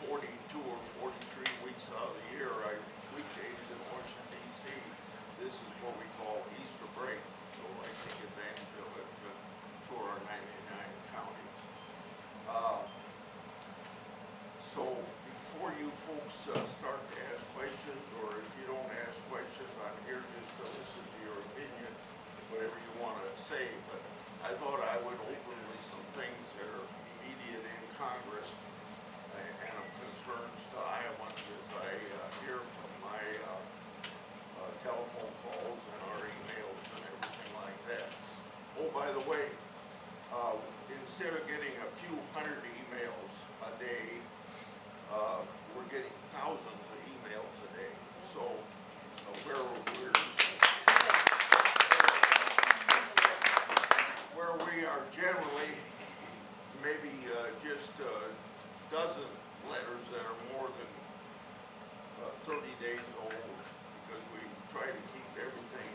42 or 43 weeks out of the year, weekdays in Washington D.C., this is what we call Easter break. So I take advantage of it to tour our 99 counties. So before you folks start to ask questions, or if you don't ask questions, I'm here just to listen to your opinion, whatever you want to say. But I thought I would open with some things that are immediate in Congress and of concerns to Iowans as I hear from my telephone calls and our emails and everything like that. Oh, by the way, instead of getting a few hundred emails a day, we're getting thousands of emails a day. So where we are generally maybe just a dozen letters that are more than 30 days old, because we try to keep everything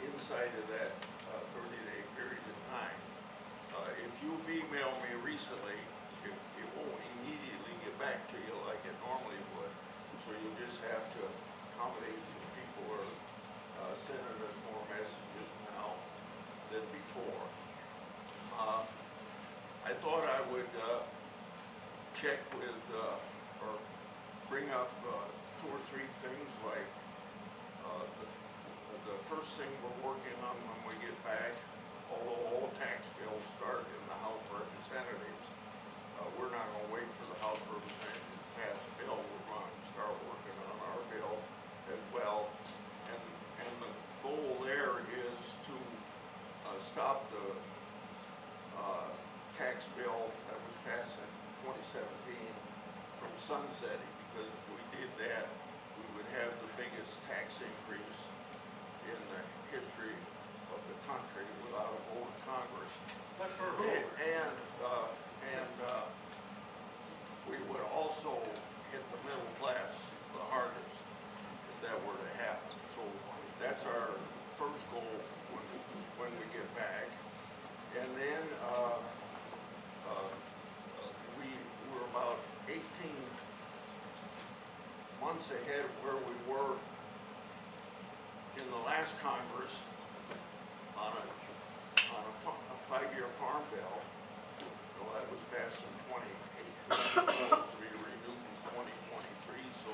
inside of that 30-day period of time. If you've emailed me recently, it won't immediately get back to you like it normally would. So you'll just have to accommodate some people who are sending us more messages now than before. I thought I would check with or bring up 2 or 3 things, like the first thing we're working on when we get back, although all tax bills start in the House of Representatives, we're not going to wait for the House of Representatives to pass a bill. We're going to start working on our bill as well. And the goal there is to stop the tax bill that was passed in 2017 from sunsetting, because if we did that, we would have the biggest tax increase in the history of the country without a vote of Congress. But for who? And we would also hit the middle class the hardest if that were to happen. So that's our first goal when we get back. And then we're about 18 months ahead of where we were in the last Congress on a 5-year farm bill. So that was passed in 2018, to be renewed in 2023. So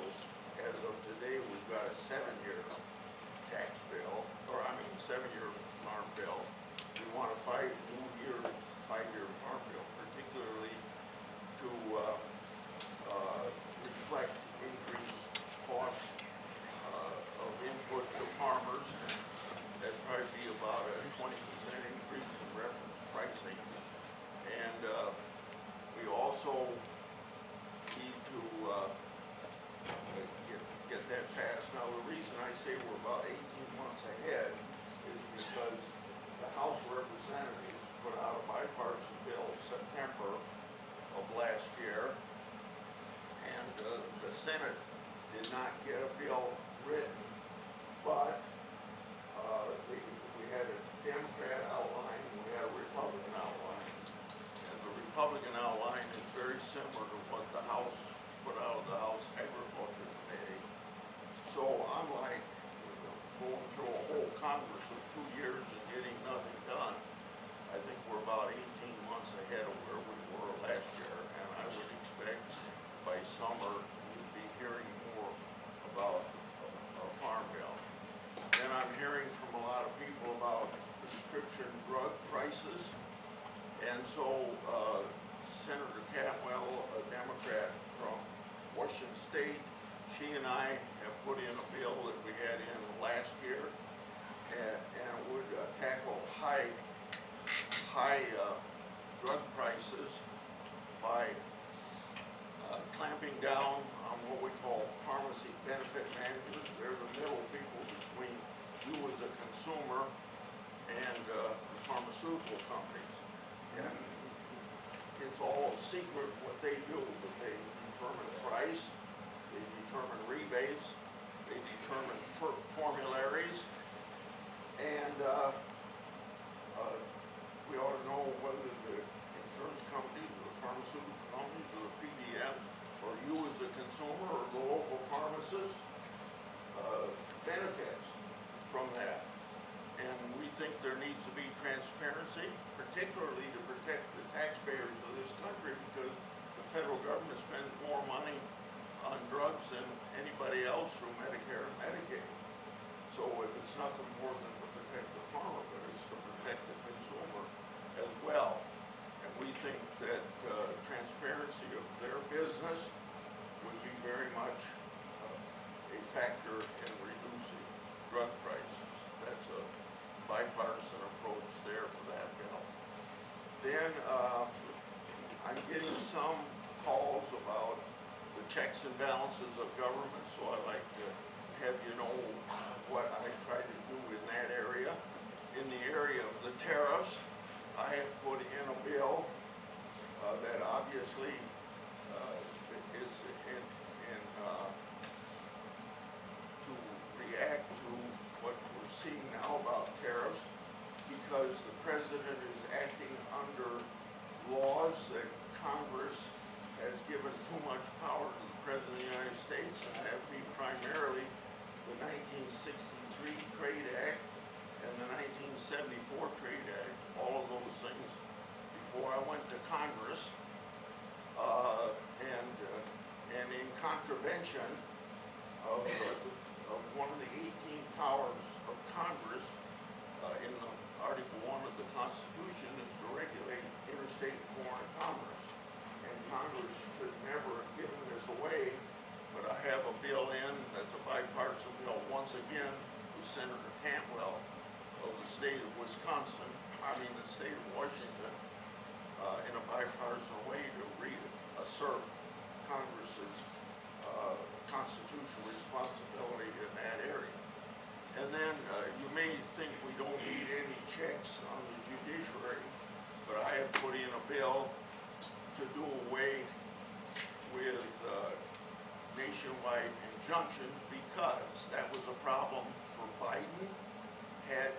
as of today, we've got a 7-year tax bill, or 7-year farm bill. We want a 5-year farm bill, particularly to reflect increased costs of input to farmers. That'd probably be about a 20% increase in reference pricing. And we also need to get that passed. Now, the reason I say we're about 18 months ahead is because the House of Representatives put out a bipartisan bill in September of last year, and the Senate did not get a bill written, but we had a Democrat outline and we had a Republican outline, and the Republican outline is very similar to what the House put out of the House Agriculture Committee. So I'm like, going through a whole Congress of 2 years and getting nothing done. I think we're about 18 months ahead of where we were last year, and I would expect by summer we'd be hearing more about a farm bill. Then I'm hearing from a lot of people about prescription drug prices, and so Senator Cantwell, a Democrat from Washington State, she and I have put in a bill that we had in last year, and it would tackle high drug prices by clamping down on what we call pharmacy benefit managers. They're the middle people between you as a consumer and the pharmaceutical companies. And it's all secret what they do, but they determine price, they determine rebates, they determine formularies, and we ought to know whether the insurance companies or the pharmaceutical companies or the PBM benefits from that. And we think there needs to be transparency, particularly to protect the taxpayers of this country, because the federal government spends more money on drugs than anybody else through Medicare and Medicaid. So if it's nothing more than to protect the farmer, but it's to protect the consumer as well. And we think that transparency of their business would be very much a factor in reducing drug prices. That's a bipartisan approach there for that bill. Then I'm getting some calls about the checks and balances of government, so I'd like to have you know what I try to do in that area. In the area of the tariffs, I have put in a bill that obviously is to react to what we're seeing now about tariffs, because the president is acting under laws that Congress has given too much power to the President of the United States, and that would be primarily the 1963 Trade Act and the 1974 Trade Act, all of those things before I went to Congress, and in contravention of one of the 18 powers of Congress in the Article 1 of the Constitution is to regulate interstate and foreign commerce. And Congress should never have given this away, but I have a bill in that's a bipartisan bill, once again, with Senator Cantwell of the state of Wisconsin, the state of Washington, in a bipartisan way to reassert Congress's constitutional responsibility in that area. And then you may think we don't need any checks on the judiciary, but I have put in a bill to do away with nationwide injunctions, because that was a problem for Biden. Had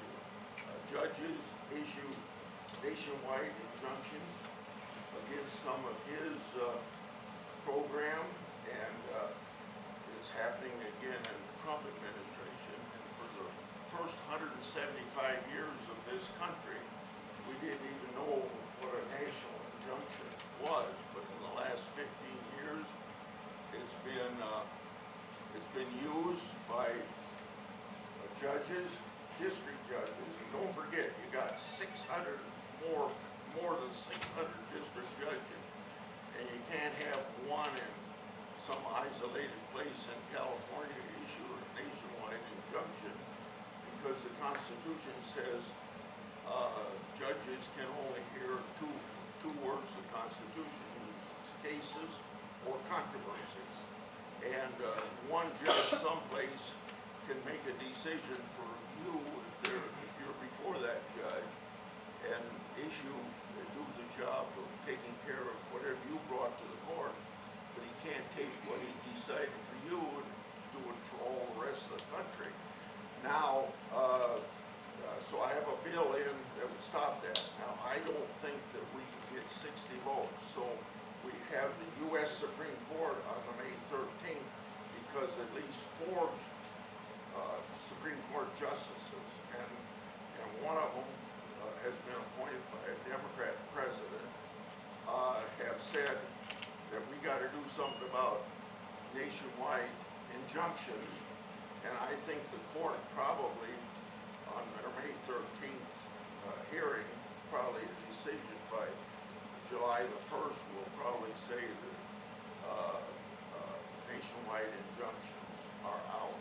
judges issue nationwide injunctions against some of his program, and it's happening again in the Trump administration. And for the first 175 years of this country, we didn't even know what a national injunction was, but in the last 15 years, it's been used by judges, district judges, and don't forget, you got 600 more than 600 district judges, and you can't have one in some isolated place in California issue a nationwide injunction, because the Constitution says judges can only hear two words of the Constitution, cases or controversies, and one judge someplace can make a decision for you if you're before that judge and do the job of taking care of whatever you brought to the court, but he can't take what he decided for you and do it for all the rest of the country. Now, so I have a bill in that would stop that. Now, I don't think that we can get 60 votes, so we have the U.S. Supreme Court on the May 13th, because at least 4 Supreme Court justices, and one of them has been appointed by a Democrat president, have said that we got to do something about nationwide injunctions, and I think the court probably on their May 13th hearing, probably a decision by July the 1st, will probably say that nationwide injunctions are out.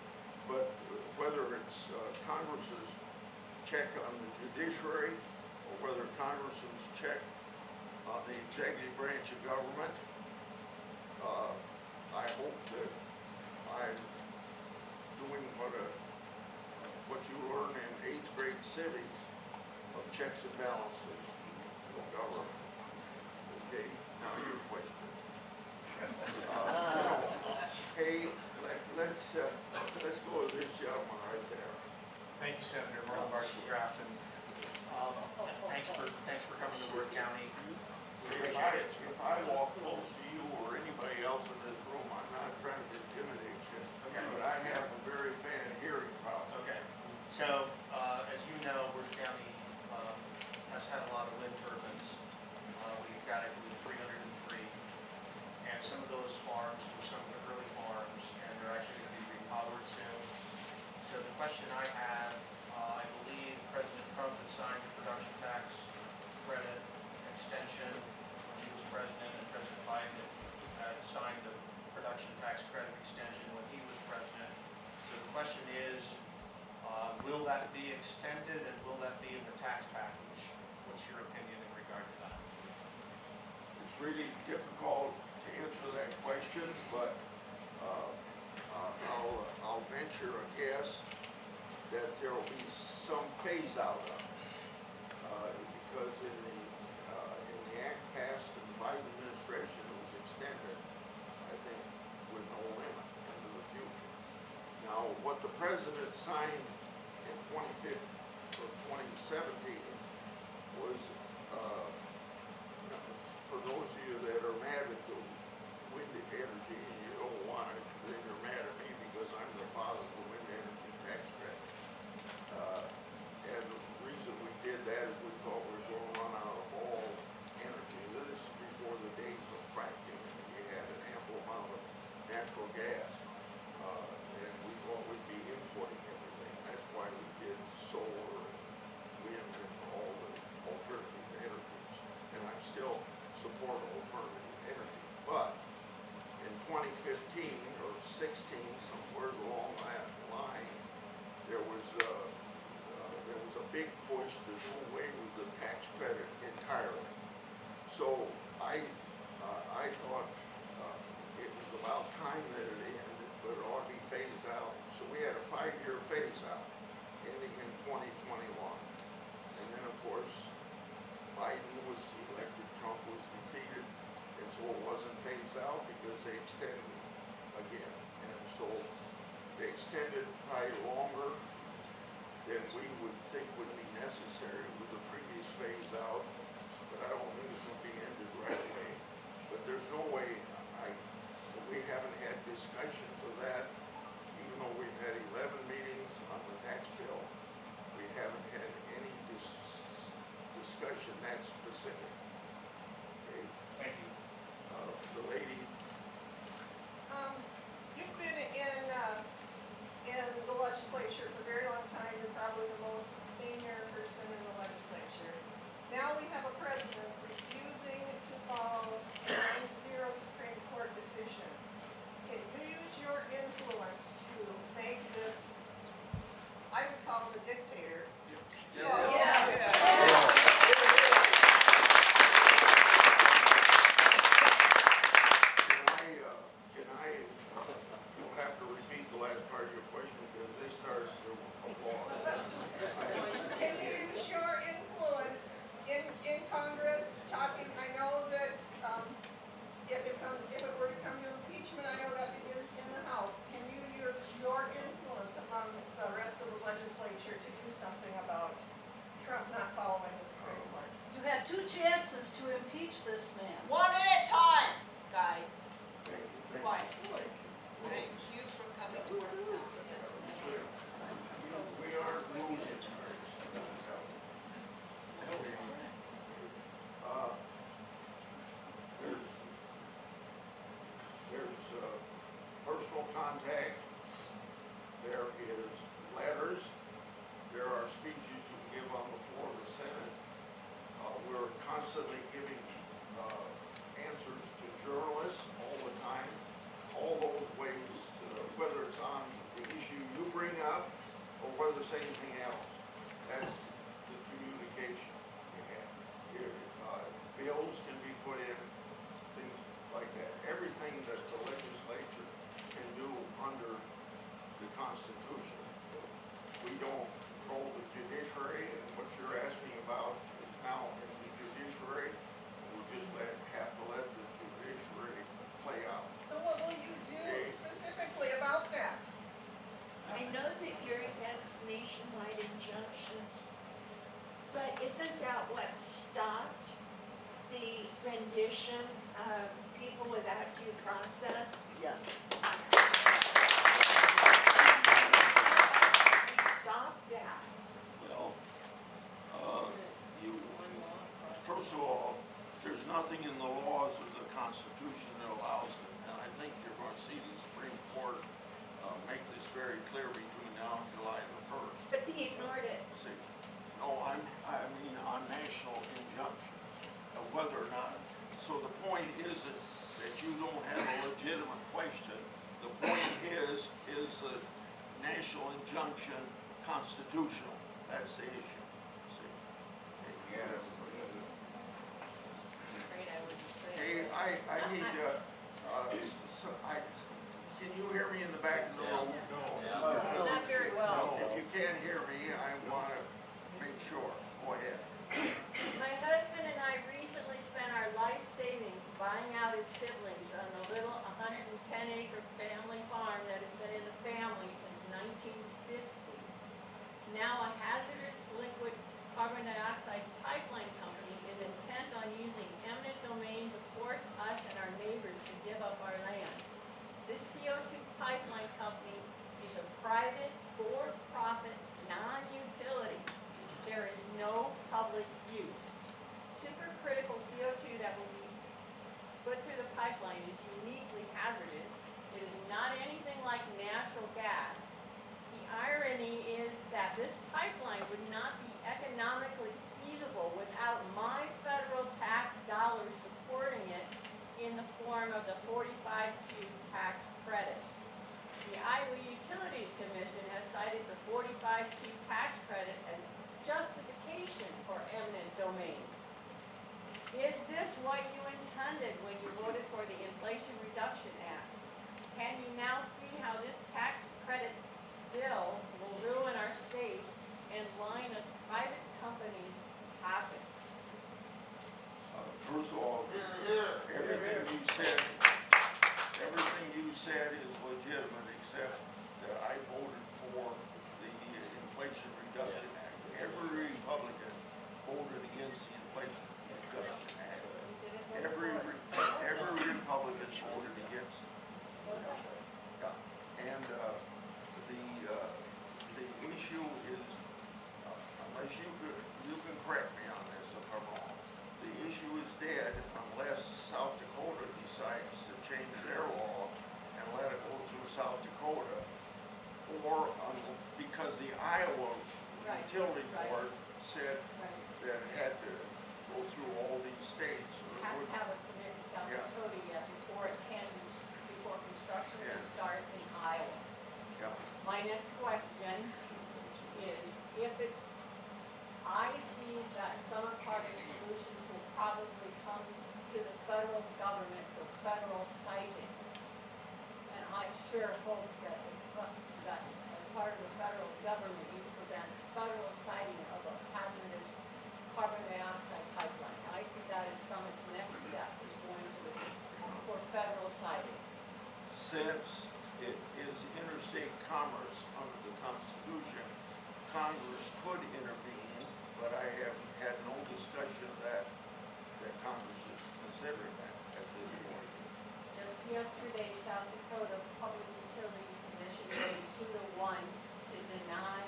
But whether it's Congress's check on the judiciary, or whether Congress's check on the executive branch of government, I hope that I'm doing what you learn in 8th grade civics of checks and balances of government. Okay, now your question. Hey, let's go with this gentleman right there. Thank you, Senator Merle Marshall Grafton. Thanks for coming to Worth County. If I walk close to you or anybody else in this room, I'm not trying to intimidate you, okay, but I have a very bad hearing some of those farms were some of the early farms, and they're actually going to be repowered soon. So the question I have, I believe President Trump had signed the production tax credit extension when he was president, and President Biden had signed the production tax credit extension when he was president. So the question is, will that be extended, and will that be in the tax passage? What's your opinion in regard to that? It's really difficult to answer that question, but I'll venture a guess that there will be some phase out of it. Because in the act passed in the Biden administration, it was extended, I think, with no limit into the future. Now, what the president signed in 2015 or 2017 was, for those of you that are mad at the wind energy and you don't want it, then you're mad at me because I'm the father of the wind energy tax credit. And the reason we did that is we thought we were going to run out of all energy. This is before the days of fracking, and you had an ample amount of natural gas. And we thought we'd be importing everything. That's why we did solar and wind and all the alternative energies. And I still support alternative energy. But in 2015 or 16, somewhere along that line, there was a big push to do away with the tax credit entirely. So I thought it was about time that it ended, but it ought to be phased out. So we had a 5-year phase out, ending in 2021. And then, of course, Biden was elected, Trump was defeated, and so it wasn't phased out because they extended it again. And so they extended probably longer than we would think would be necessary with the previous phase out, but I don't think it's going to be ended right away. But there's no way, we haven't had discussions of that, even though we've had 11 meetings on the tax bill, we haven't had any discussion that specific. Okay. Thank you. The lady. You've been in the legislature for a very long time. You're probably the most senior person in the legislature. Now we have a president refusing to follow the 9-0 Supreme Court decision. Can you use your influence to make this, I would call him a dictator? You'll have to repeat the last part of your question because they started to applaud. Can you use your influence in Congress talking, I know that if it were to come to impeachment, I know that begins in the House. Can you use your influence among the rest of the legislature to do something about Trump not following the Supreme Court? You had 2 chances to impeach this man. One at a time, guys. Thank you. Quiet. Thank you. Thank you for coming to work now. We aren't moving. There's personal contact, there is letters, there are speeches you can give on the floor of the Senate. We're constantly giving answers to journalists all the time, all those ways, whether it's on the issue you bring up or whether it's anything else. That's the communication we have. Bills can be put in, things like that. Everything that the legislature can do under the Constitution. We don't control the judiciary, and what you're asking about is now in the judiciary. We'll just have to let the judiciary play out. So what will you do specifically about that? I know that you're against nationwide injunctions, but isn't that what stopped the rendition of people without due process? Yeah. Stop that. Well, first of all, there's nothing in the laws of the Constitution that allows the clear between now and July the 1st. But they ignored it. See, no, I mean on national injunctions, whether or not, so the point isn't that you don't have a legitimate question. The point is the national injunction constitutional? That's the issue, see? I'm afraid I wouldn't say Hey, it. I need, can you hear me in the back of the room? Not very well. If you can't hear me, I wanna make sure. Go ahead. My husband and I recently spent our life savings buying out his siblings on a little 110-acre family farm that has been in the family since 1960. Now a hazardous liquid carbon dioxide pipeline company is intent on using eminent domain to force us and our neighbors to give up our land. This CO2 pipeline company is a private, for-profit, non-utility. There is no public use. Supercritical CO2 that will be put through the pipeline is uniquely hazardous. It is not anything like natural gas. The irony is that this pipeline would not be economically feasible without my federal tax dollars supporting it in the form of the 45Q tax credit. The Iowa Utilities Commission has cited the 45Q tax credit as justification for eminent domain. Is this what you intended when you voted for the Inflation Reduction Act? Can you now see how this tax credit bill will ruin our state and line a private company's pockets? First of all, everything you said is legitimate, except that I voted for the Inflation Reduction Act. Every Republican voted against the Inflation Reduction Act. Every Republican voted against it. Yeah. And the issue is, unless you can correct me on this if I'm wrong, the issue is dead unless South Dakota decides to change their law and let it go through South Dakota, or because the Iowa Right, Utility right. Board said Right. that it had to go through all these states. or it Has to wouldn't- have a permit in South Yeah. Dakota yet before construction Yeah. can start in Iowa. Yeah. My next question is, I see that Summer Carbon Solutions will probably come to the federal government for federal siting. And I sure hope that as part of the federal government, you prevent federal siting of a hazardous carbon dioxide pipeline. I see that as Summit's next step is going for federal siting. Since it is interstate commerce under the Constitution, Congress could intervene, but I have had no discussion that Congress is considering that at this point. Just yesterday, South Dakota Public Utilities Commission voted 2-1 to deny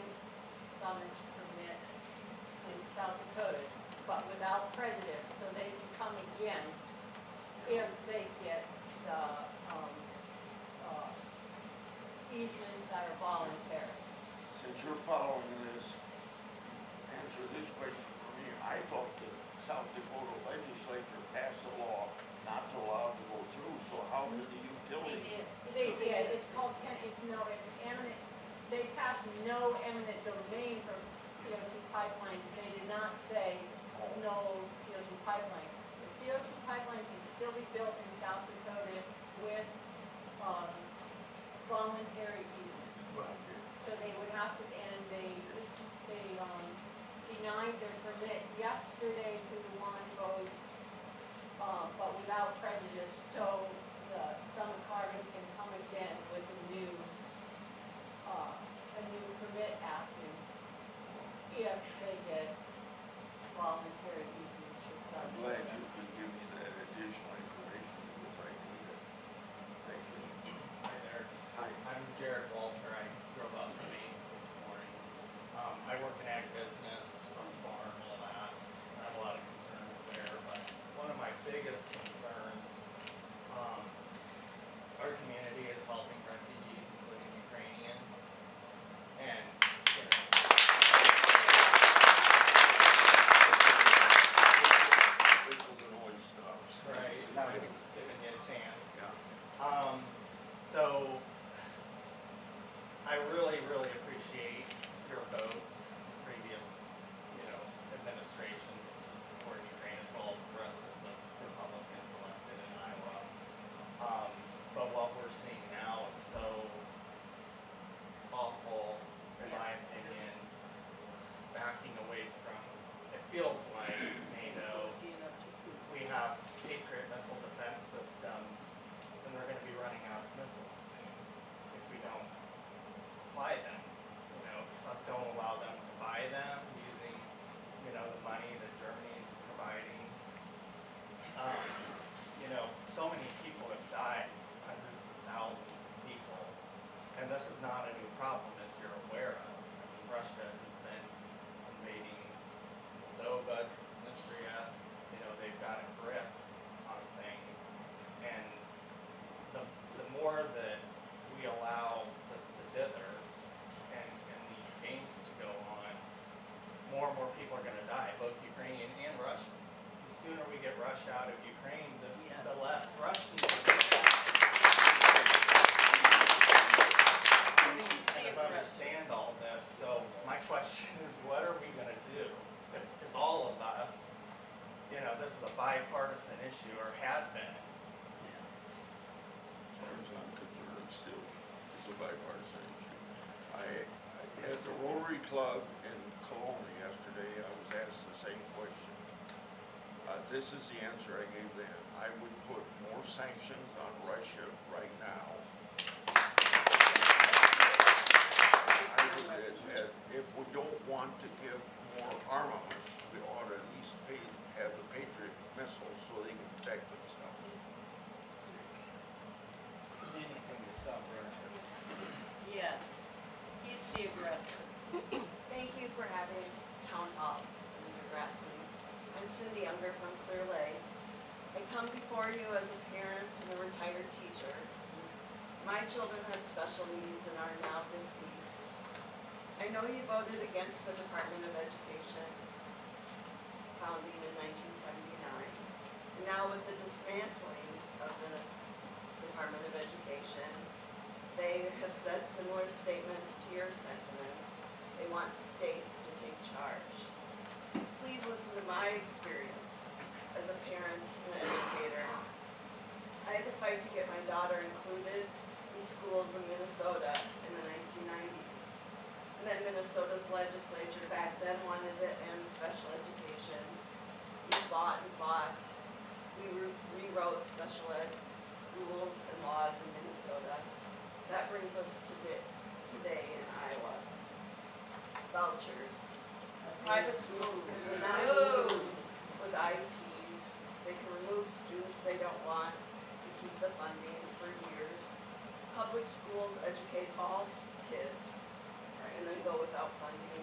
Summit's permit in South Dakota, but without prejudice, so they can come again if they get the easements that are voluntary. Since you're following this, answer this question for me. I thought the South Dakota legislature passed a law not to allow it to go through, so how did the They utility? did. They did, it's called it's eminent, they passed no eminent domain for CO2 pipelines. They did not say no CO2 pipeline. The CO2 pipeline can still be built in South Dakota with, voluntary easements. So they would have to, and they denied their permit yesterday to the one vote, but without prejudice, so the Summit Carbon can come again with a new permit asking if they get voluntary easements for I'm South glad Dakota. you could give me that additional information because I need it. this is not a new problem, as you're aware of. I mean, Russia has been invading Moldova, Transnistria. You know, they've got a grip on things, and the more that we allow this to dither and these games to go on, more and more people are going to die, both Ukrainian and Russians. The sooner we get Russia out of Ukraine, the less Russians will be kind of understand all this. So my question is, what are we going to do? Because all of us, you know, this is a bipartisan issue, or had been. As far as I'm concerned, it still is a bipartisan issue. At the Rotary Club in Kelowna yesterday, I was asked the same question. This is the answer I gave then. I would put more sanctions on Russia right now. If we don't want to give more armaments, we ought to at least have the Patriot missiles so they can protect themselves. Anything to stop Russia. Yes, he's the aggressor. Thank you for having town halls in Grassley. I'm Cindy Unger from Clear Lake. I come before you as a parent and a retired teacher. My children had special needs and are now deceased. I know you voted against the Department of Education founding in 1979. And now with the dismantling of the Department of Education, they have said similar statements to your sentiments. They want states to take charge. Please listen to my experience as a parent and an educator. I had to fight to get my daughter included in schools in Minnesota in the 1990s. And then Minnesota's legislature back then wanted to end special education. We fought and fought. We rewrote special ed rules and laws in Minnesota. That brings us to today in Iowa. Vouchers. Private schools can deny students with IEPs. They can remove students they don't want to keep the funding for years. Public schools educate all kids and then go without funding.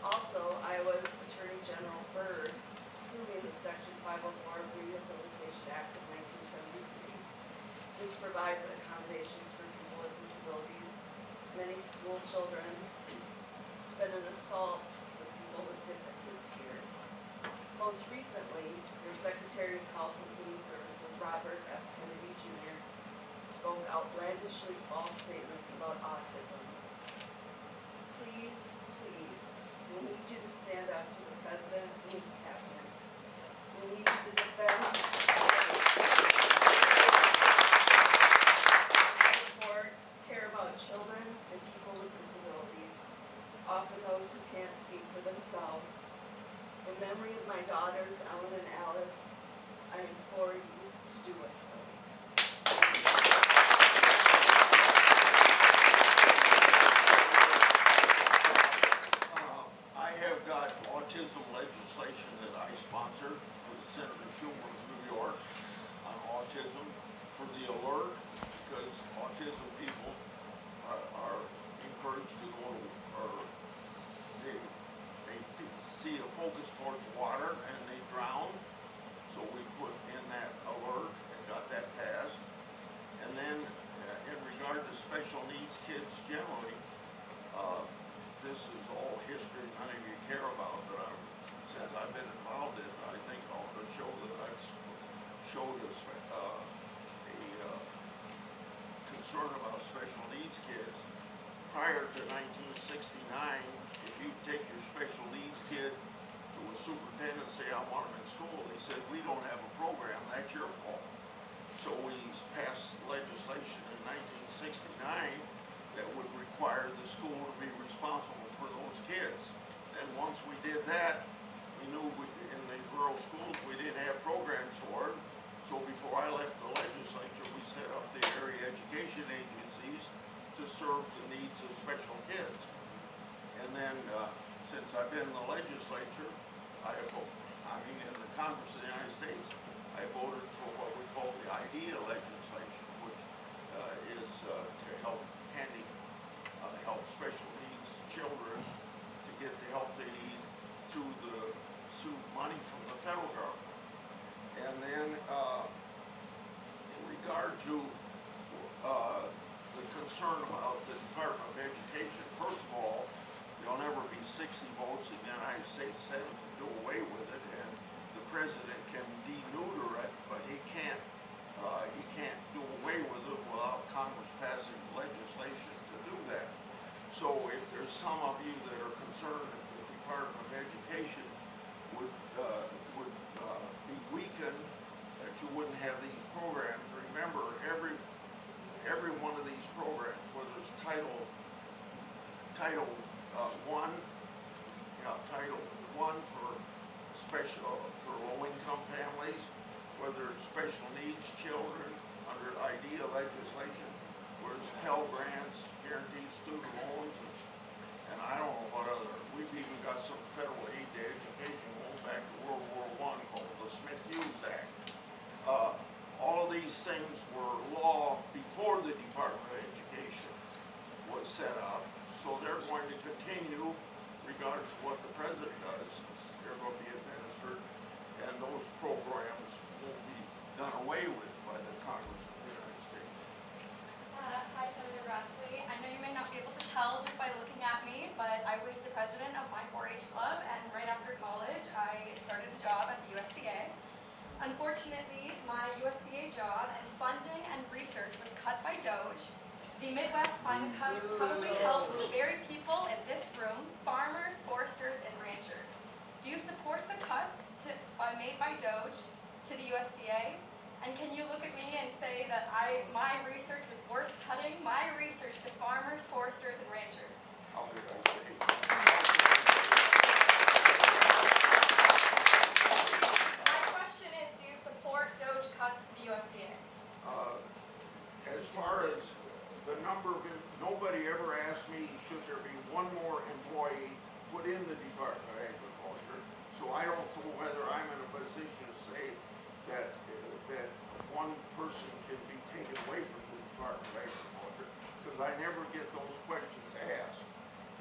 Also, Iowa's Attorney General Byrd suing the Section 504 Rehabilitation Act of 1973. This provides accommodations for people with disabilities. Many school children. It's been an assault for people with differences here. Most recently, your Secretary of Health and Human Services, Robert F. Kennedy Jr., spoke outlandishly false statements about autism. Please, we need you to stand up to the President and his cabinet. We need you to defend, support, care about children and people with disabilities, often those who can't speak for themselves. In memory of my daughters, Ellen and Alice, I implore you to do what's right. I have got autism legislation that I sponsored with Senator Schumer of New York on autism for the alert, because autism people are encouraged to go, or they see a focus towards water and they drown. So we put in that alert and got that passed. And then in regard to special needs kids generally, this is all history none of you care about, but since I've been involved in it, I think I'll show that I've showed us a concern about special needs kids. Prior to 1969, if you take your special needs kid to a superintendent and say, I want him in school, they said, we don't have a program, that's your fault. So we passed legislation in 1969 that would require the school to be responsible for those kids. And once we did that, we knew in these rural schools we didn't have programs for it. So before I left the legislature, we set up the area education agencies to serve the needs of special kids. And then since I've been in the legislature, in the Congress of the United States, I voted for what we call the IDEA legislation, which is to help handicap to, the concern about the Department of Education, first of all, there'll never be 60 votes in the United States Senate to do away with it, and the president can deneuter it, but he can't do away with it without Congress passing legislation to do that. So if there's some of you that are concerned if the Department of Education would be weakened, that you wouldn't have these programs, remember every one of these programs, whether it's Title I for for low-income families, whether it's special needs children under IDEA legislation, where it's Pell Grants, guaranteed student loans, and I don't know what other. We've even got some federal aid to education going back to World War I called the Smith-Hughes Act. All of these things were law before the Department of Education was set up, so they're going to continue regardless of what the president does. They're going to be administered, and those programs won't be done away with by the Congress of the United States. Hi, Senator Grassley. I know you may not be able to tell just by looking at me, but I was the president of my 4-H club, and right after college, I started a job at the USDA. Unfortunately, my USDA job and funding and research was cut by DOGE. The Midwest Climate Hubs probably help the very people in this room, farmers, foresters, and ranchers. Do you support the cuts made by DOGE to the USDA? And can you look at me and say that my research was worth cutting my research to farmers, foresters, and ranchers? How did I say? My question is, do you support DOGE cuts to the USDA? As far as the number of, nobody ever asked me, should there be one more employee put in the Department of Agriculture, so I don't know whether I'm in a position to say that one person can be taken away from the Department of Agriculture, because I never get those questions asked,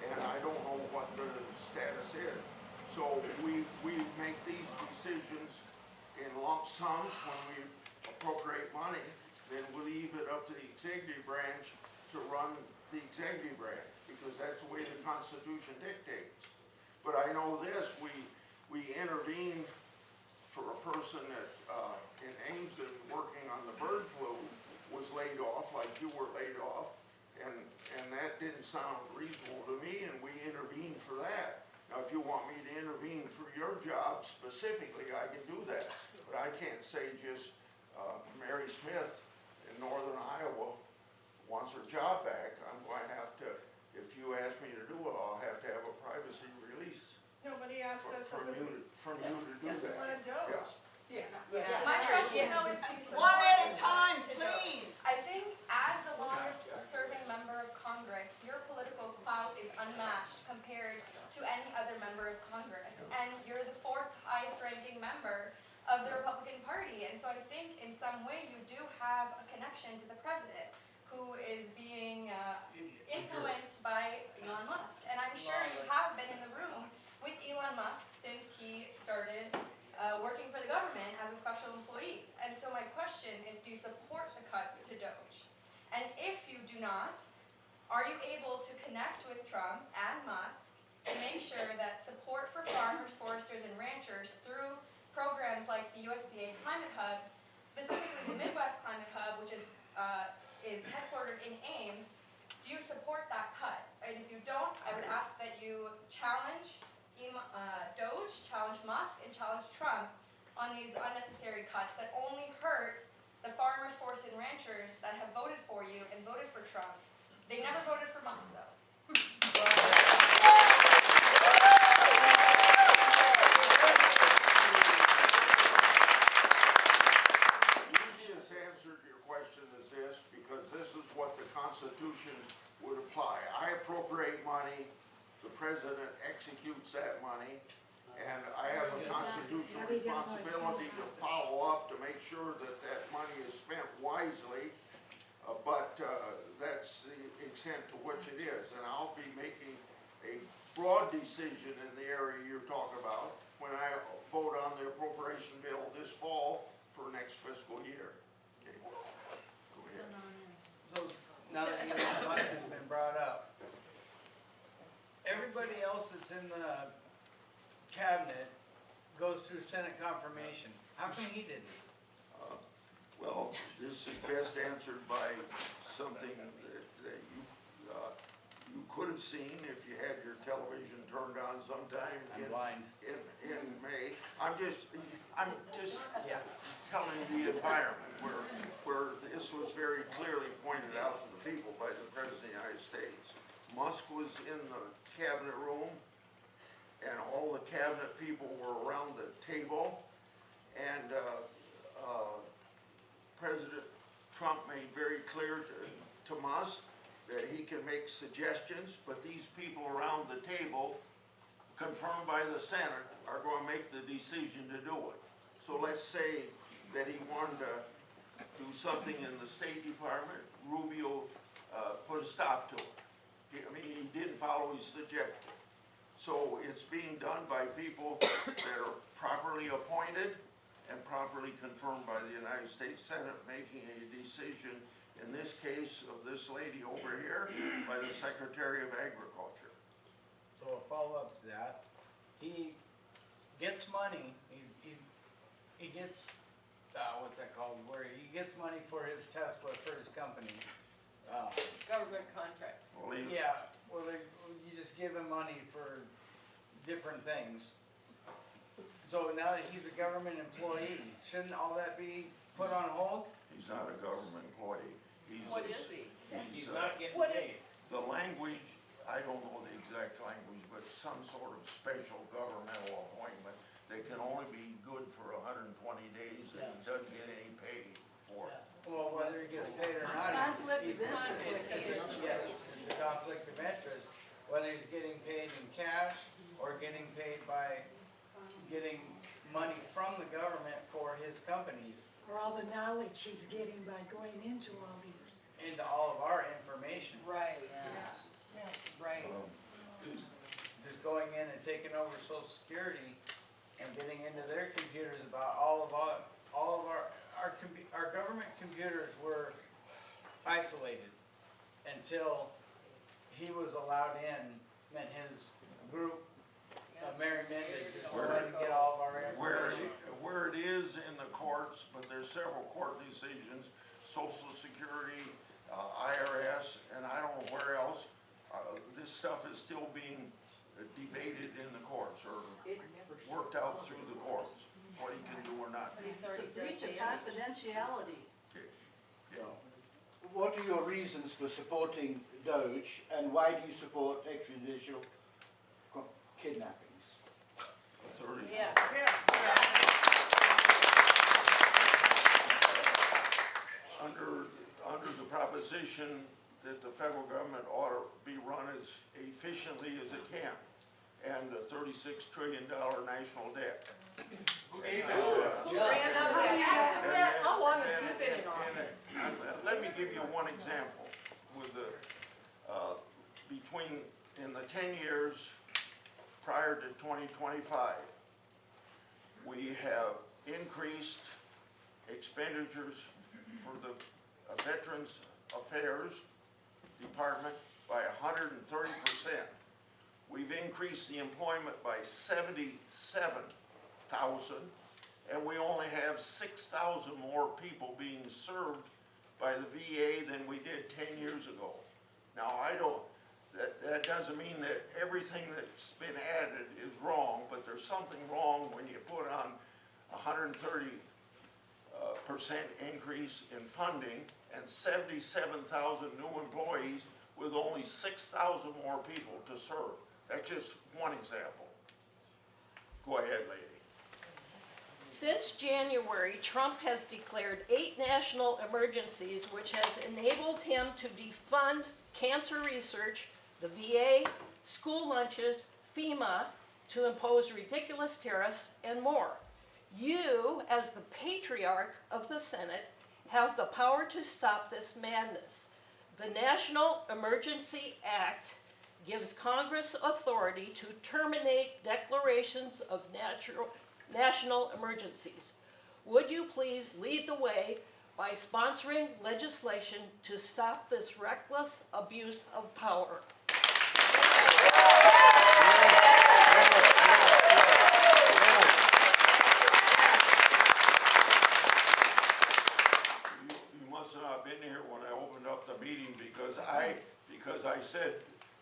and I don't know what the status is. So we make these decisions in lump sums when we appropriate money, then we leave it up to the executive branch to run the executive branch, because that's the way the Constitution dictates. But I know this, we intervened for a person that in Ameston working on the bird flu was laid off, like you were laid off, and that didn't sound reasonable to me, and we intervened for that. Now, if you want me to intervene for your job specifically, I can do that, but I can't say just Mary Smith in northern Iowa wants her job back. I'm going to have to, if you ask me to do it, I'll have to have a privacy release Nobody asked us if from you to do that. we wanted DOGE. My question though is, do you support? One at a time, please. I think as the longest serving member of Congress, your political clout is unmatched compared to any other member of Congress. And you're the 4th highest ranking member of the Republican Party. And so I think in some way you do have a connection to the president, who is being influenced by Elon Musk. And I'm sure you have been in the room with Elon Musk since he started working for the government as a special employee. And so my question is, do you support the cuts to DOGE? And if you do not, are you able to connect with Trump and Musk to make sure that support for farmers, foresters, and ranchers through programs like the USDA Climate Hubs, specifically the Midwest Climate Hub, which is headquartered in Ames, do you support that cut? And if you don't, I would ask that you challenge DOGE, challenge Musk, and challenge Trump on these unnecessary cuts that only hurt the farmers, foresters, and ranchers that have voted for you and voted for Trump. They never voted for Musk, though. The easiest answer to your question is this, because this is what the Constitution would apply. I appropriate money, the president executes that money, and I have a constitutional responsibility to follow up to make sure that that money is spent wisely, but that's the extent to which it is. And I'll be making a broad decision in the area you're talking about when I vote on the appropriation bill this fall for next fiscal year. Okay. else that's in the cabinet goes through Senate confirmation. How come he didn't? Well, this is best answered by something that you could have seen if you had your television turned on sometime I'm blind. in May. I'm just Yeah. telling the environment where this was very clearly pointed out to the people by the President of the United States. Musk was in the cabinet room, and all the cabinet people were around the table, and President Trump made very clear to Musk that he can make suggestions, but these people around the table, confirmed by the Senate, are going to make the decision to do it. So let's say that he wanted to do something in the State Department, Rubio put a stop to it. He didn't follow his suggestion. So it's being done by people that are properly appointed and properly confirmed by the United States Senate, making a decision, in this case of this lady over here, by the Secretary of Agriculture. So a follow-up to that, he gets money, he gets, what's that called, where he gets money for his Tesla, for his company. Government contracts. Well, he- Yeah, well, you just give him money for different things. So now that he's a government employee, shouldn't all that be put on hold? He's not a government employee. What is he? He's not getting What is- paid. The language, I don't know the exact language, but some sort of special governmental appointment that can only be good for 120 days and he doesn't get any pay for it. Well, whether he gets paid or not. he's- Conflict of he's- interest. Yes, it's a conflict of interest, whether he's getting paid in cash or getting paid by getting money from the government for his companies Or all the knowledge he's getting by going into all these. into all of our information. Right, right. Just going in and taking over Social Security and getting into their computers about all of our government computers were isolated until he was allowed in, and his group, Mary Mendon, just wanted to get all of our information. Where it is in the courts, but there's several court decisions, Social Security, IRS, and I don't know where else, this stuff is still being debated in the courts or worked out through the courts, what he can do or not do. He's It's a already done breach of damage. confidentiality. What are your reasons for supporting Doge, and why do you support extrajudicial kidnappings? 30. Yes. Under the proposition that the federal government ought to be run as efficiently as it can, and a $36 trillion national debt. Who gave And, us Who ran out of that? How long have you been in office? Let me give you one example with the, in the 10 years prior to 2025, we have increased expenditures for the Veterans Affairs Department by 130%. We've increased the employment by 77,000, and we only have 6,000 more people being served by the VA than we did 10 years ago. Now, that doesn't mean that everything that's been added is wrong, but there's something wrong when you put on 130% increase in funding and 77,000 new employees with only 6,000 more people to serve. That's just one example. Go ahead, lady. Since January, Trump has declared 8 national emergencies, which has enabled him to defund cancer research, the VA, school lunches, FEMA, to impose ridiculous tariffs, and more. You, as the patriarch of the Senate, have the power to stop this madness. The National Emergency Act gives Congress authority to terminate declarations of national emergencies. Would you please lead the way by sponsoring legislation to stop this reckless abuse of power? here when I opened up the meeting because I said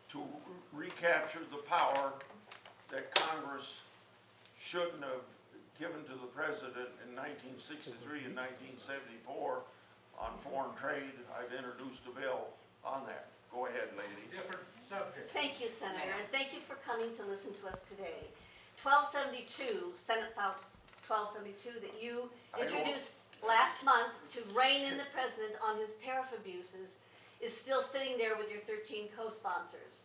to recapture the power that Congress shouldn't have given to the president in 1963 and 1974 on foreign trade. I've introduced a bill on that. Go ahead, lady. Different subject. Thank you, Senator, and thank you for coming to listen to us today. 1272, Senate File 1272, that you introduced last month to rein in the president on his tariff abuses is still sitting there with your 13 co-sponsors.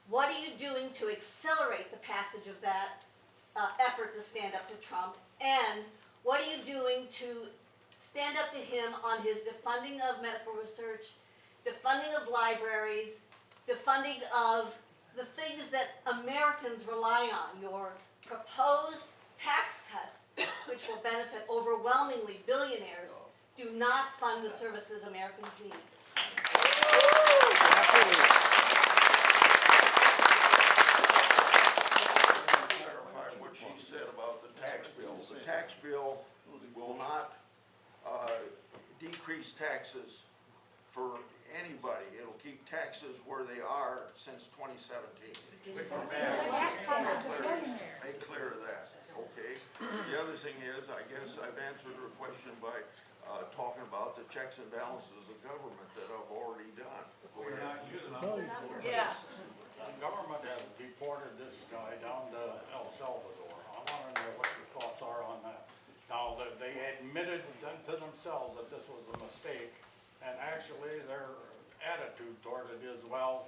What are you doing to accelerate the passage of that effort to stand up to Trump? And what are you doing to stand up to him on his defunding of medical research, defunding of libraries, defunding of the things that Americans rely on, your proposed tax cuts, which will benefit overwhelmingly billionaires, do not fund the services Americans need. Clarify what she said about the tax bill. The tax bill will not decrease taxes for anybody. It'll keep taxes where they are since 2017. Make clear of that, okay? The other thing is, I guess I've answered her question by talking about the checks and balances of government that I've already done. Go ahead. Yeah. The government has deported this guy down to El Salvador. I want to know what your thoughts are on that. Now, that they admitted to themselves that this was a mistake, and actually their attitude toward it is, well,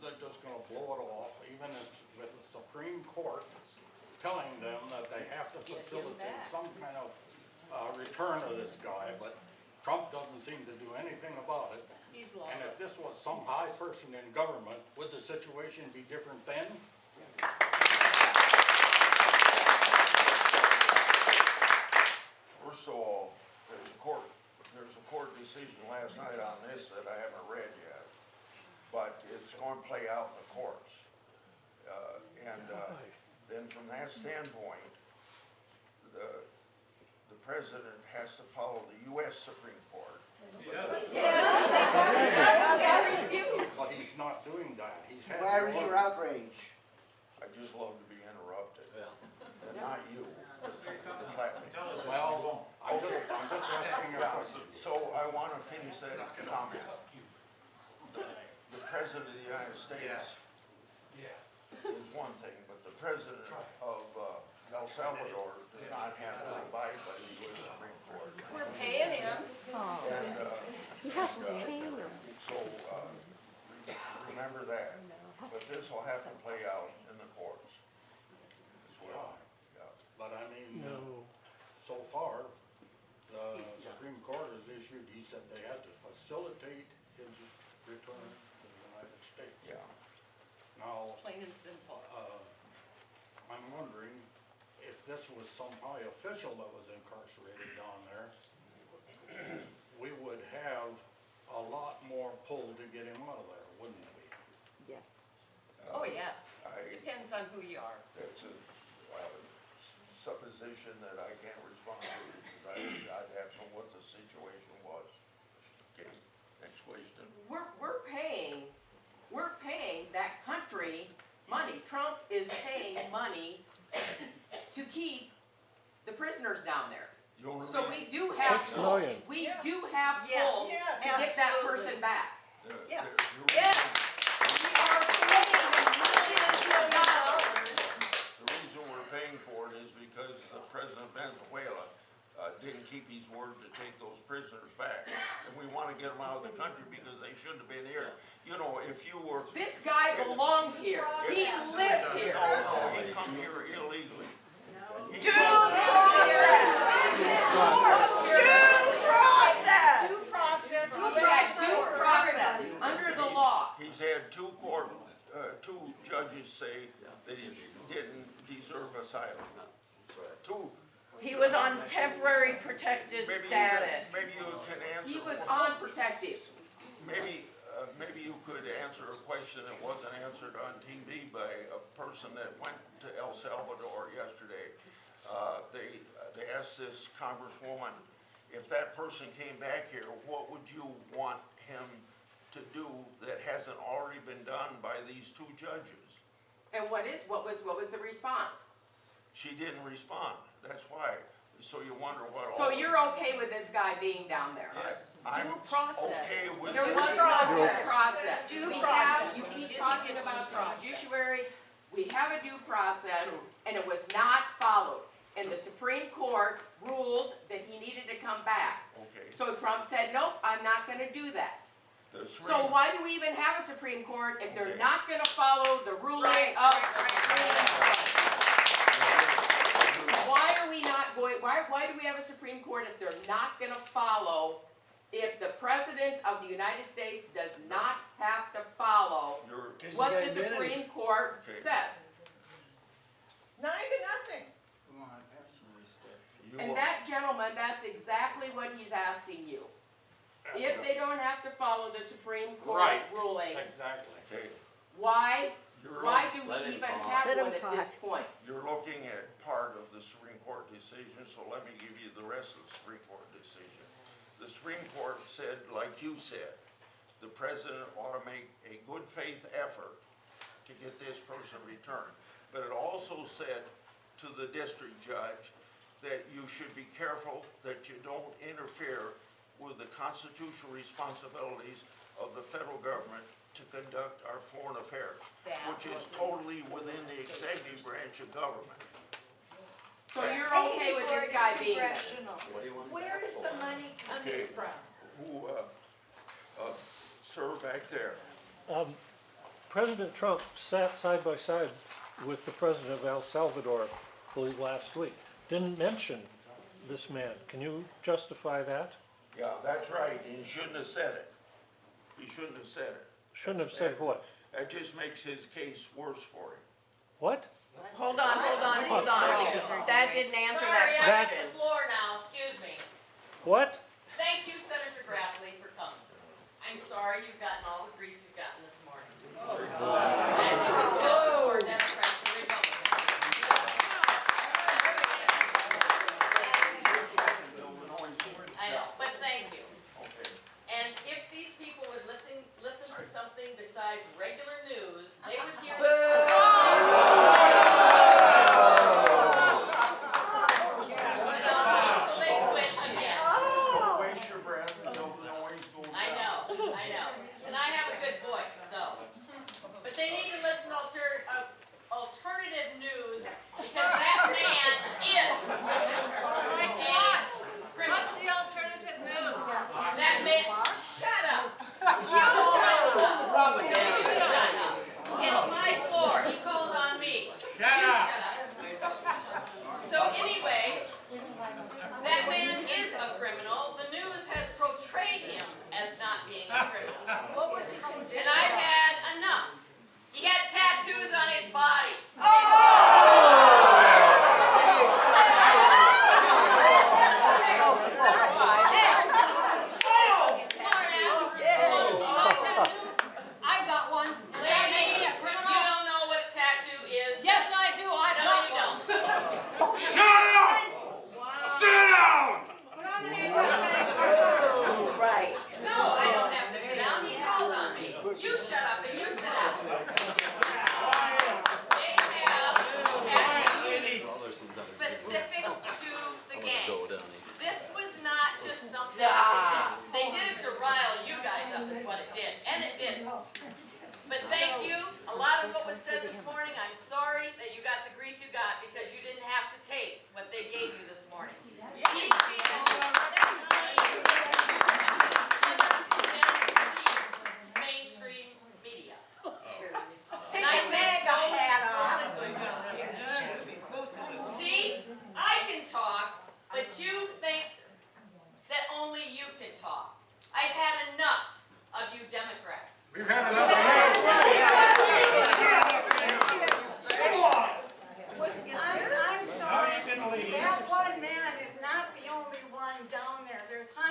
they're just going to blow it off, even if with the Supreme Court telling them that they have to facilitate some kind of return of this guy, but Trump doesn't seem to do anything about it. He's And if lawless. this was some high person in government, would the situation be different then? First of all, there's a court decision last night on this that I haven't read yet, but it's going to play out in the courts. Then from that standpoint, the president has to follow the U.S. Supreme Court. But he's not doing that. He's had. Where is your outrage? I just love to be interrupted. And not you. Well, I'm just asking a question. So I want to finish that comment. The president of the United States is one thing, but the president of El Salvador does not have to abide by the U.S. Supreme Court. We're paying him. So remember that. But this will have to play out in the courts as well. But I mean, so far, the Supreme Court has issued, he said they had to facilitate his return to the United States. Yeah. Now, Plain and simple. I'm wondering if this was some high official that was incarcerated down there, we would have a lot more pull to get him out of there, wouldn't we? Yes. Oh, yeah. I, Depends on who you are. that's a supposition that I can't respond to, because I'd have to know what the situation was. Okay, next question. We're paying that country money. Trump is paying money to keep the prisoners down there. So we do have pull. We do have pull to get that person back. Yes. Yes. We are paying millions of dollars. The reason we're paying for it is because the president of Venezuela didn't keep his word to take those prisoners back. And we want to get them out of the country because they shouldn't have been here. You know, if you were... This guy belonged here. He lived here. No, he come here illegally. Due process. Due process. Under the law. He's had two judges say that he didn't deserve asylum. He was on temporary protected status. Maybe you can answer. He was on protective. Maybe you could answer a question that wasn't answered on TV by a person that went to El Salvador yesterday. They asked this congresswoman if that person came back here, what would you want him to do that hasn't already been done by these two judges? And what was the response? She didn't respond, that's why. So you wonder what. So you're okay with this guy being down there? Yes, I'm Due process. okay with There it. was no process. Due We process. have, you He keep didn't talking get about due the process. judiciary, we have a due process, and it was not followed. And the Supreme Court ruled that he needed to come back. Okay. So Trump said, nope, I'm not gonna do that. The So Supreme- why do we even have a Supreme Court if they're Okay. not gonna follow the ruling of the Supreme Court? Why are we not going, why do we have a Supreme Court if they're not gonna follow, if the President of the United States does not have to follow You're- what the Supreme Court Okay. says? 9-0. Come on, have some respect. you And are- that gentleman, that's exactly what he's asking you. If they don't have to follow the Supreme Court Right. ruling, Exactly. Okay, why do Let we him even talk. have Let him one at this point? you're looking at part of the Supreme Court decision, so let me give you the rest of the Supreme Court decision. The Supreme Court said, like you said, the president ought to make a good faith effort to get this person returned. But it also said to the district judge that you should be careful that you don't interfere with the constitutional responsibilities of the federal government to conduct our foreign affairs, which is totally within the executive branch of government. So you're okay with this guy being there? Where is the money Okay. coming from? Who, sir, back there? President Trump sat side by side with the president of El Salvador, I believe last week. Didn't mention this man. Can you justify that? Yeah, that's right, and he shouldn't have said it. He shouldn't have said it. Shouldn't have said what? That just makes his case worse for him. What? Hold on. That didn't answer Sorry, that I'm That- on the floor now, excuse me. What? Thank you, Senator Grassley, for coming. I'm sorry you've gotten all the grief you've gotten this morning. As you can tell, we're Democrats and Republicans. I know, but thank you. Okay. And if these people would listen to something besides regular news, they would hear. So they quit again. Don't waste your breath, don't waste your breath. I know. And I have a good voice, so. But they need to listen to alternative news because that man is a criminal. What's the alternative news? That man, shut up. You shut up. No, you shut up. It's my floor. He called on me. Shut up. So anyway, that man is a criminal. The news has portrayed him as not being a criminal. What was he convicted And I've had enough. He had tattoos on his body. I've got one. Does that make me a You criminal? don't know what a tattoo is? Yes, I do. I've No, got you one. don't. Right. No, I don't have to sit down. He called on me. You shut up and you sit down. They have tattoos specific to the gang. This was not just something they did it to rile you guys up is what it did. And it did. But thank you. A lot of what was said this morning, I'm sorry that you got the grief you got because you didn't have to take what they gave you this morning. These mainstream media. Take the MAGA hat off. See, I can talk, but you think that only you can talk. I've had enough of you Democrats. We've had enough. I'm sorry, that one man is not the only one down there. There's hundreds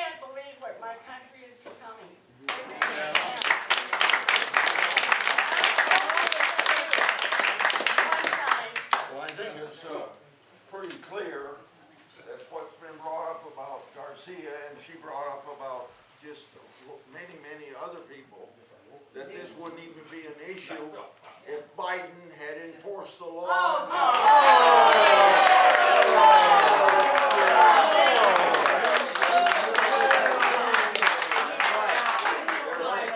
can't believe what my country is becoming. Well, I think it's pretty clear that what's been brought up about Garcia, and she brought up about just many, many other people, that this wouldn't even be an issue if Biden had enforced the law.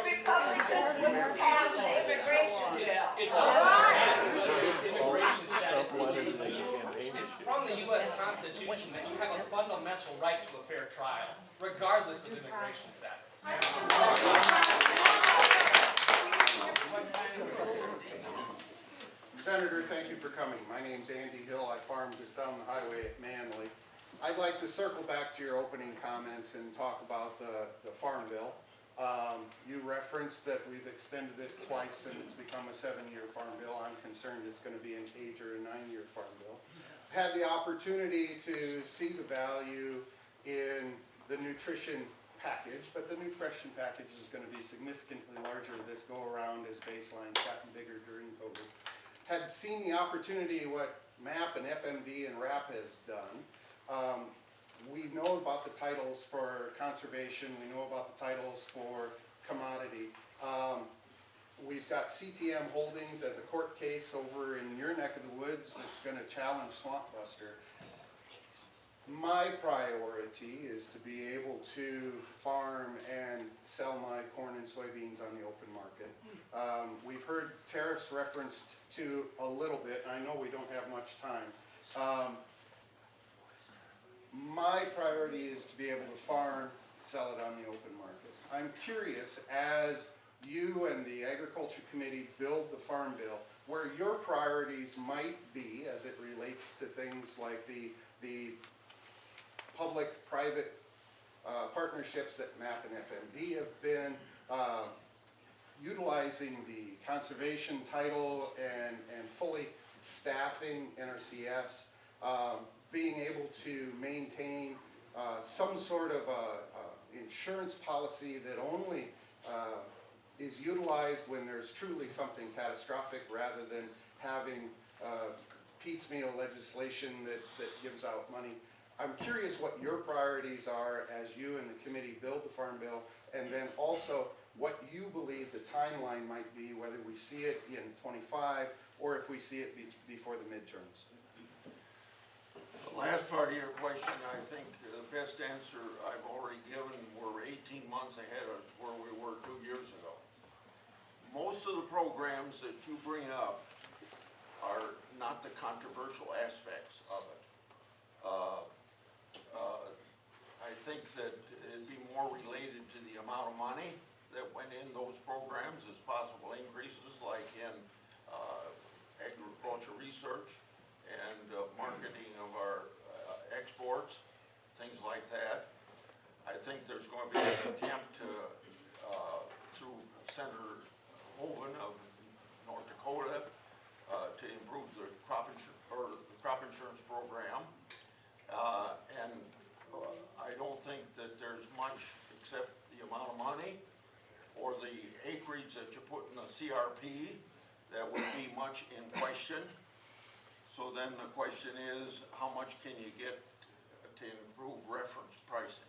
Republicans would pass immigration bill. It does. Immigration status it's from the U.S. Constitution that you have a fundamental right to a fair trial, regardless of immigration status. Senator, thank you for coming. My name's Andy Hill. I farm just down the highway at Manly. I'd like to circle back to your opening comments and talk about the Farm Bill. You referenced that we've extended it twice and it's become a 7-year Farm Bill. I'm concerned it's going to be an 8 or a 9-year Farm Bill. Had the opportunity to see the value in the nutrition package, but the nutrition package is going to be significantly larger this go around as baseline's gotten bigger during COVID. Had seen the opportunity what MAP and FMD and RAP has done. We know about the titles for conservation, we know about the titles for commodity. We've got CTM Holdings as a court case over in your neck of the woods that's going to challenge Swamp Buster. My priority is to be able to farm and sell my corn and soybeans on the open market. We've heard tariffs referenced to a little bit. I know we don't have much time. My priority is to be able to farm, sell it on the open market. I'm curious, as you and the Agriculture Committee build the Farm Bill, where your priorities might be as it relates to things like the public-private partnerships that MAP and FMD have been, utilizing the conservation title and fully staffing NRCS, being able to maintain some sort of insurance policy that only is utilized when there's truly something catastrophic rather than having piecemeal legislation that gives out money. I'm curious what your priorities are as you and the committee build the Farm Bill, and then also what you believe the timeline might be, whether we see it in '25 or if we see it before the midterms. The last part of your question, I think the best answer I've already given. We're 18 months ahead of where we were 2 years ago. Most of the programs that you bring up are not the controversial aspects of it. I think that it'd be more related to the amount of money that went in those programs as possible increases, like in agriculture research and marketing of our exports, things like that. I think there's going to be an attempt to, through Senator Hoven of North Dakota, to improve the crop insurance program. And I don't think that there's much except the amount of money or the acreage that you put in the CRP that would be much in question. So then the question is, how much can you get to improve reference pricing?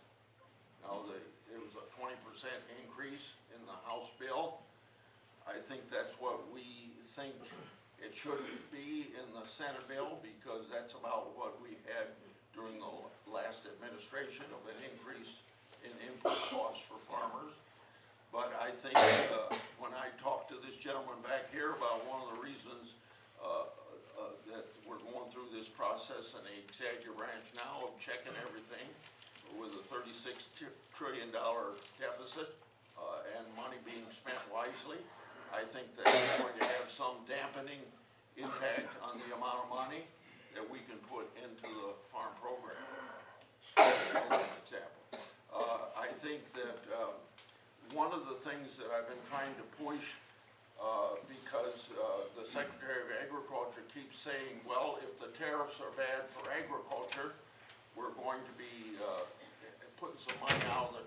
Now, it was a 20% increase in the House bill. I think that's what we think it should be in the Senate bill, because that's about what we had during the last administration of an increase in input costs for farmers. But I think when I talked to this gentleman back here about one of the reasons that we're going through this process in the executive branch now of checking everything with a $36 trillion deficit and money being spent wisely, I think that's going to have some dampening impact on the amount of money that we can put into the farm program. As an example. I think that one of the things that I've been trying to push, because the Secretary of Agriculture keeps saying, well, if the tariffs are bad for agriculture, we're going to be putting some money out in the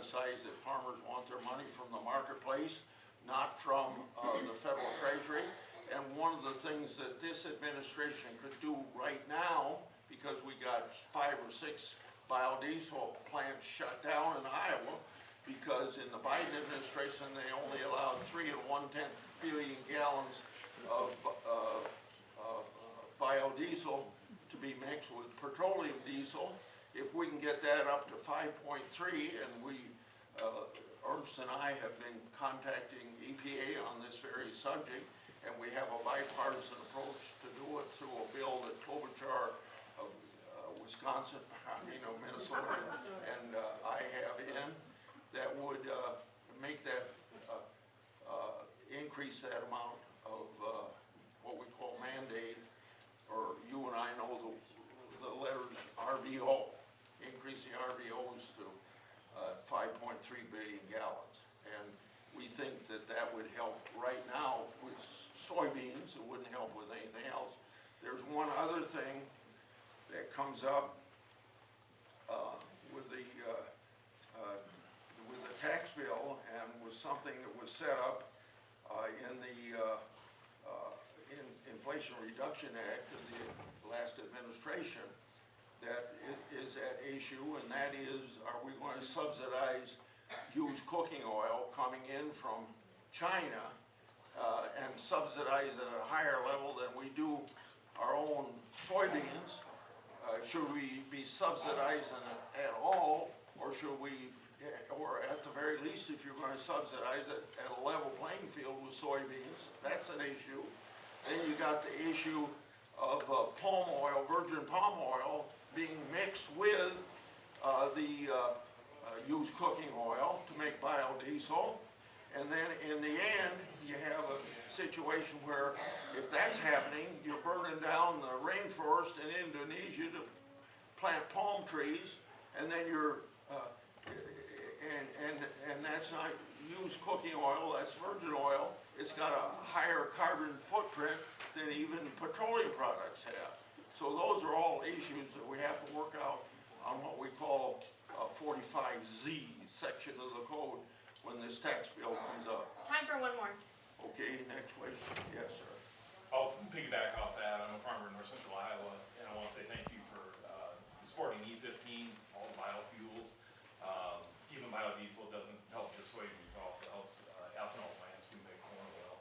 emphasize that farmers want their money from the marketplace, not from the federal treasury. And one of the things that this administration could do right now, because we got 5 or 6 biodiesel plants shut down in Iowa, because in the Biden administration, they only allowed 3 1/10 billion gallons of biodiesel to be mixed with petroleum diesel. If we can get that up to 5.3, and Ernst and I have been contacting EPA on this very subject, and we have a bipartisan approach to do it through a bill that Klobuchar of Wisconsin, Minnesota, and I have in, that would make that, increase that amount of what we call mandate, or you and I know the letters RVO, increase the RVOs to 5.3 billion gallons. And we think that that would help right now with soybeans. It wouldn't help with anything else. There's one other thing that comes up with the tax bill, and was something that was set up in the Inflation Reduction Act of the last administration, that is at issue, and that is, are we going to subsidize used cooking oil coming in from China and subsidize it at a higher level than we do our own soybeans? Should we be subsidizing it at all, or should we, or at the very least, if you're going to subsidize it at a level playing field with soybeans? That's an issue. Then you got the issue of palm oil, virgin palm oil, being mixed with the used cooking oil to make biodiesel. And then in the end, you have a situation where if that's happening, you're burning down the rainforest in Indonesia to plant palm trees, and then you're, and that's not used cooking oil, that's virgin oil. It's got a higher carbon footprint than even petroleum products have. So those are all issues that we have to work out on what we call a 45Z section of the code when this tax bill comes up. Time for one more. Okay, next question. Yes, sir. I'll piggyback off that. I'm a farmer in north central Iowa, and I want to say thank you for supporting E15, all the biofuels. Even biodiesel doesn't help just soybeans, it also helps ethanol plants. We make corn oil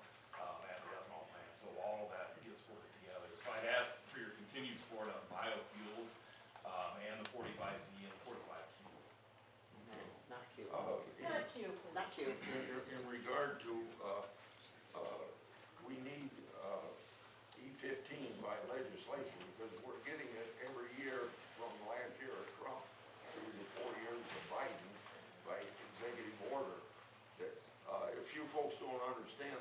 at the ethanol plant, so all of that gets worked together. So I'd ask for your continued support on biofuels and the 45Z and the 45Q. Not cute. Not cute. Not cute. In regard to, we need E15 by legislation, because we're getting it every year from the last year of Trump through the 4 years of Biden by executive order. That if you folks don't understand